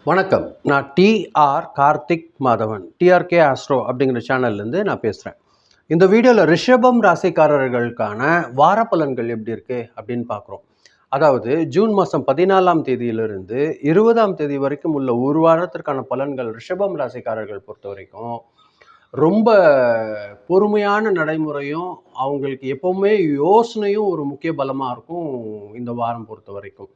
வணக்கம். நான் Dr Karthik Madhavan. DRK Astro அப்படிங்கிற சேனல்லேருந்து நான் பேசுகிறேன். இந்த வீடியோவில் ரிஷபம் ராசிக்காரர்களுக்கான வார பலன்கள் எப்படி இருக்குது அப்படின்னு பார்க்குறோம். அதாவது ஜூன் மாதம் 14ஆம் தேதியிலிருந்து 20ஆம் தேதி வரைக்கும் உள்ள ஒரு வாரத்திற்கான பலன்கள் ரிஷபம் ராசிக்காரர்கள் பொறுத்த வரைக்கும் ரொம்ப பொறுமையான நடைமுறையும், அவங்களுக்கு எப்போவுமே யோசனையும் ஒரு முக்கிய பலமாக இருக்கும் இந்த வாரம் பொறுத்த வரைக்கும்.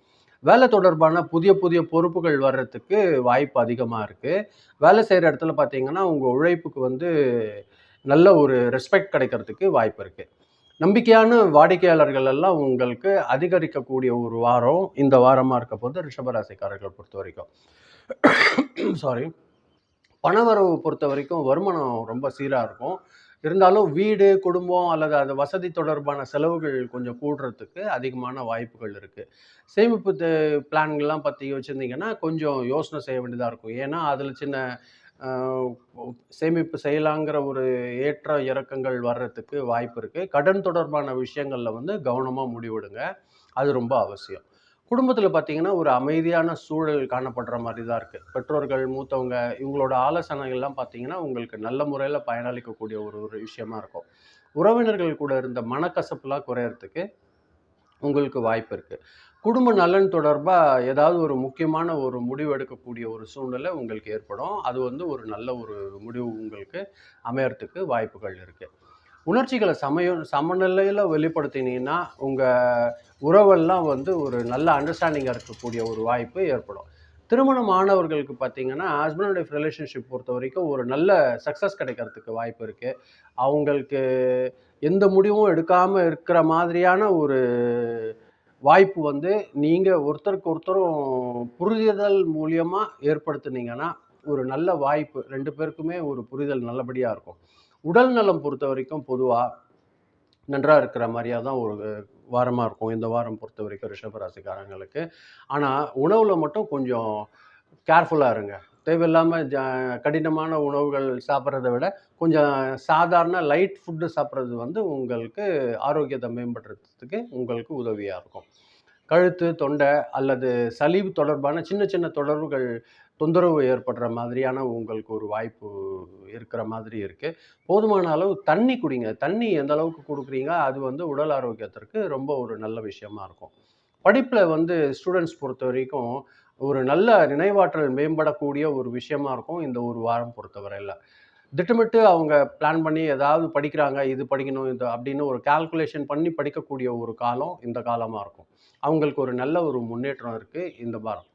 வேலை தொடர்பான புதிய புதிய பொறுப்புகள் வர்றதுக்கு வாய்ப்பு அதிகமாக இருக்குது. வேலை செய்கிற இடத்துல பார்த்தீங்கன்னா, உங்கள் உழைப்புக்கு நல்ல ஒரு ரெஸ்பெக்ட் கிடைக்கிறதுக்கு வாய்ப்பு இருக்குது. நம்பிக்கையான வாடிக்கையாளர்கள் எல்லாம் உங்களுக்கு அதிகரிக்கக்கூடிய ஒரு வாரம் இந்த வாரமாக இருக்க போது ரிஷபராசிக்காரர்களை பொறுத்த வரைக்கும். சாரி. பணவரவு பொறுத்த வரைக்கும் வருமானம் ரொம்ப சீராக இருக்கும். இருந்தாலும் வீடு, குடும்பம் அல்லது அந்த வசதி தொடர்பான செலவுகள் கொஞ்சம் கூடுறதுக்கு அதிகமான வாய்ப்புகள் இருக்குது. சேமிப்பு பிளான்கள்லாம் பற்றி வச்சுருந்தீங்கன்னா கொஞ்சம் யோசனை செய்ய வேண்டியதாக இருக்கும். ஏன்னா அதில் சின்ன சேமிப்பு செய்யலாங்கிற ஒரு ஏற்ற இறக்கங்கள் வர்றதுக்கு வாய்ப்பு இருக்குது. கடன் தொடர்பான விஷயங்களில் கவனமாக முடிவெடுங்க. அது ரொம்ப அவசியம். குடும்பத்தில் பார்த்தீங்கன்னா ஒரு அமைதியான சூழல் காணப்படுற மாதிரி தான் இருக்குது. பெற்றோர்கள், மூத்தவங்க இவங்களோட ஆலோசனைகள்லாம் பார்த்தீங்கன்னா உங்களுக்கு நல்ல முறையில் பயனளிக்கக்கூடிய ஒரு ஒரு விஷயமா இருக்கும். உறவினர்கள் கூட இருந்த மனக்கசப்புலாம் குறையறதுக்கு உங்களுக்கு வாய்ப்பு இருக்குது. குடும்ப நலன் தொடர்பாக ஏதாவது ஒரு முக்கியமான ஒரு முடிவு எடுக்கக்கூடிய ஒரு சூழ்நிலை உங்களுக்கு ஏற்படும். அது ஒரு நல்ல ஒரு முடிவு உங்களுக்கு அமையறதுக்கு வாய்ப்புகள் இருக்குது. உணர்ச்சிகளை சமநிலையில் வெளிப்படுத்தினீங்கன்னா உங்கள் உறவெல்லாம் ஒரு நல்ல அண்டர்ஸ்டாண்டிங்காக இருக்கக்கூடிய ஒரு வாய்ப்பு ஏற்படும். திருமணம் ஆனவர்களுக்கு பார்த்தீங்கன்னா ஹஸ்பண்ட் அண்ட் ஒய்ஃப் ரிலேஷன்ஷிப் பொறுத்த வரைக்கும் ஒரு நல்ல சக்ஸஸ் கிடைக்கிறதுக்கு வாய்ப்பு இருக்குது. அவங்களுக்கு எந்த முடிவும் எடுக்காமல் இருக்கிற மாதிரியான ஒரு வாய்ப்பு நீங்கள் ஒருத்தருக்கு ஒருத்தரும் புரிதல் மூலியமாக ஏற்படுத்துனீங்கன்னா ஒரு நல்ல வாய்ப்பு, ரெண்டு பேருக்குமே ஒரு புரிதல் நல்லபடியாக இருக்கும். உடல் நலம் பொறுத்த வரைக்கும் பொதுவாக நன்றாக இருக்கிற மாதிரியாக தான் ஒரு வாரமாக இருக்கும் இந்த வாரம் பொறுத்த வரைக்கும் ரிஷபராசிக்காரங்களுக்கு. ஆனால் உணவில் மட்டும் கொஞ்சம் கேர்ஃபுல்லாக இருங்க. தேவையில்லாமல் கடினமான உணவுகள் சாப்பிட்றத விட கொஞ்சம் சாதாரண லைட் ஃபுட்டு சாப்பிட்றது உங்களுக்கு ஆரோக்கியத்தை மேம்படுறதுக்கு உங்களுக்கு உதவியாக இருக்கும். கழுத்து, தொண்டை அல்லது சளி தொடர்பான சின்ன சின்ன தொடர்புகள் தொந்தரவு ஏற்படுற மாதிரியான உங்களுக்கு ஒரு வாய்ப்பு இருக்கிற மாதிரி இருக்குது. போதுமான அளவு தண்ணி குடிங்க. தண்ணி எந்த அளவுக்கு கொடுக்குறீங்க அது உடல் ஆரோக்கியத்திற்கு ரொம்ப ஒரு நல்ல விஷயமா இருக்கும். படிப்பில் ஸ்டூடெண்ட்ஸ் பொறுத்த வரைக்கும் ஒரு நல்ல நினைவாற்றல் மேம்படக்கூடிய ஒரு விஷயமா இருக்கும் இந்த ஒரு வாரம் பொறுத்தவரையில். திட்டமிட்டு அவங்க பிளான் பண்ணி ஏதாவது படிக்கிறாங்க, இது படிக்கணும் இது அப்படின்னு ஒரு கால்குலேஷன் பண்ணி படிக்கக்கூடிய ஒரு காலம் இந்த காலமாக இருக்கும். அவங்களுக்கு ஒரு நல்ல ஒரு முன்னேற்றம் இருக்குது இந்த வாரம்.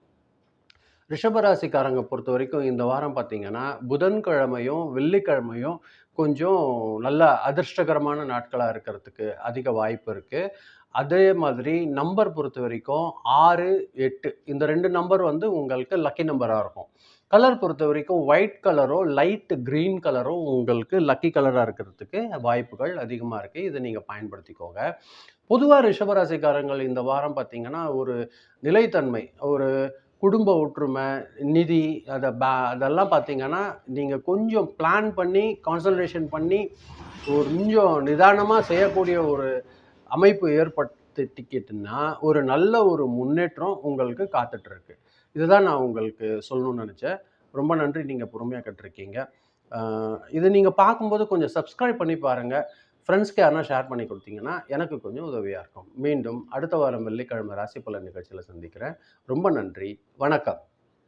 ரிஷபராசிக்காரங்க பொறுத்த வரைக்கும் இந்த வாரம் பார்த்தீங்கன்னா புதன்கிழமையும் வெள்ளிக்கிழமையும் கொஞ்சம் நல்ல அதிர்ஷ்டகரமான நாட்களாக இருக்கிறதுக்கு அதிக வாய்ப்பு இருக்குது. அதே மாதிரி நம்பர் பொறுத்த வரைக்கும் 6, 8 இந்த 2 நம்பர் உங்களுக்கு லக்கி நம்பராக இருக்கும். கலர் பொறுத்த வரைக்கும் ஒயிட் கலரோ லைட் க்ரீன் கலரோ உங்களுக்கு லக்கி கலராக இருக்கிறதுக்கு வாய்ப்புகள் அதிகமாக இருக்குது. இதை நீங்கள் பயன்படுத்திக்கோங்க. பொதுவாக ரிஷபராசிக்காரங்கள் இந்த வாரம் பார்த்தீங்கன்னா ஒரு நிலைத்தன்மை, ஒரு குடும்ப ஒற்றுமை, நிதி அதெல்லாம் பார்த்தீங்கன்னா நீங்கள் கொஞ்சம் பிளான் பண்ணி கான்சன்ட்ரேஷன் பண்ணி ஒரு கொஞ்சம் நிதானமாக செய்யக்கூடிய ஒரு அமைப்பு ஏற்படுத்திக்கிட்டுன்னா ஒரு நல்ல ஒரு முன்னேற்றம் உங்களுக்கு காத்துட்ருக்கு. இதுதான் நான் உங்களுக்கு சொல்லணும்னு நினச்சேன். ரொம்ப நன்றி, நீங்கள் பொறுமையாக கேட்டிருக்கீங்க. இது நீங்கள் பார்க்கும்போது கொஞ்சம் சப்ஸ்கிரைப் பண்ணி பாருங்கள். ஃப்ரெண்ட்ஸ்க்கு யாருனா ஷேர் பண்ணி கொடுத்தீங்கன்னா எனக்கு கொஞ்சம் உதவியாக இருக்கும். மீண்டும் அடுத்த வாரம் வெள்ளிக்கிழமை ராசி பலன் நிகழ்ச்சியில் சந்திக்கிறேன். ரொம்ப நன்றி. வணக்கம்.